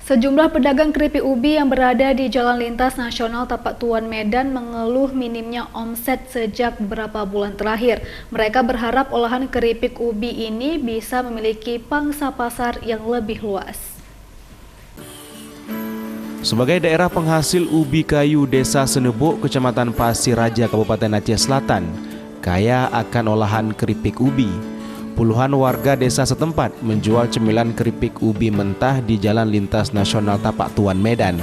Sejumlah pedagang keripik ubi yang berada di Jalan Lintas Nasional Tapak Tuan Medan mengeluh minimnya omset sejak beberapa bulan terakhir. Mereka berharap olahan keripik ubi ini bisa memiliki pangsa pasar yang lebih luas. Sebagai daerah penghasil ubi kayu Desa Senebok, Kecamatan Pasir Raja, Kabupaten Aceh Selatan, kaya akan olahan keripik ubi. Puluhan warga desa setempat menjual cemilan keripik ubi mentah di Jalan Lintas Nasional Tapak Tuan Medan.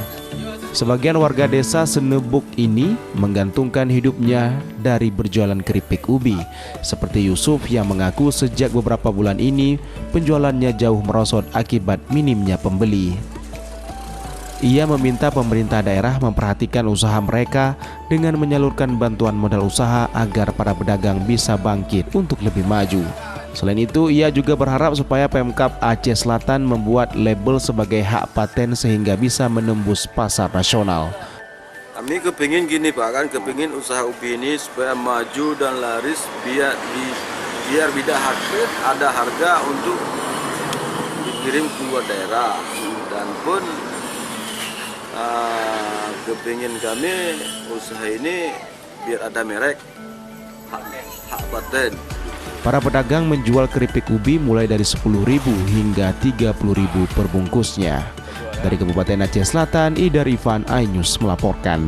Sebagian warga desa Senebok ini menggantungkan hidupnya dari berjualan keripik ubi, seperti Yusuf yang mengaku sejak beberapa bulan ini penjualannya jauh merosot akibat minimnya pembeli. Ia meminta pemerintah daerah memperhatikan usaha mereka dengan menyalurkan bantuan modal usaha agar para pedagang bisa bangkit untuk lebih maju. Selain itu, ia juga berharap supaya Pemkab Aceh Selatan membuat label sebagai hak paten sehingga bisa menembus pasar nasional. Kami kepingin gini Pak, kan kepingin usaha ubi ini supaya maju dan laris biar ada harga untuk dikirim ke luar daerah. Dan pun kepingin kami usaha ini biar ada merek hak paten. Para pedagang menjual keripik ubi mulai dari Rp10.000 hingga Rp30.000 per bungkusnya. Dari Kabupaten Aceh Selatan, Idar Ivan, iNews melaporkan.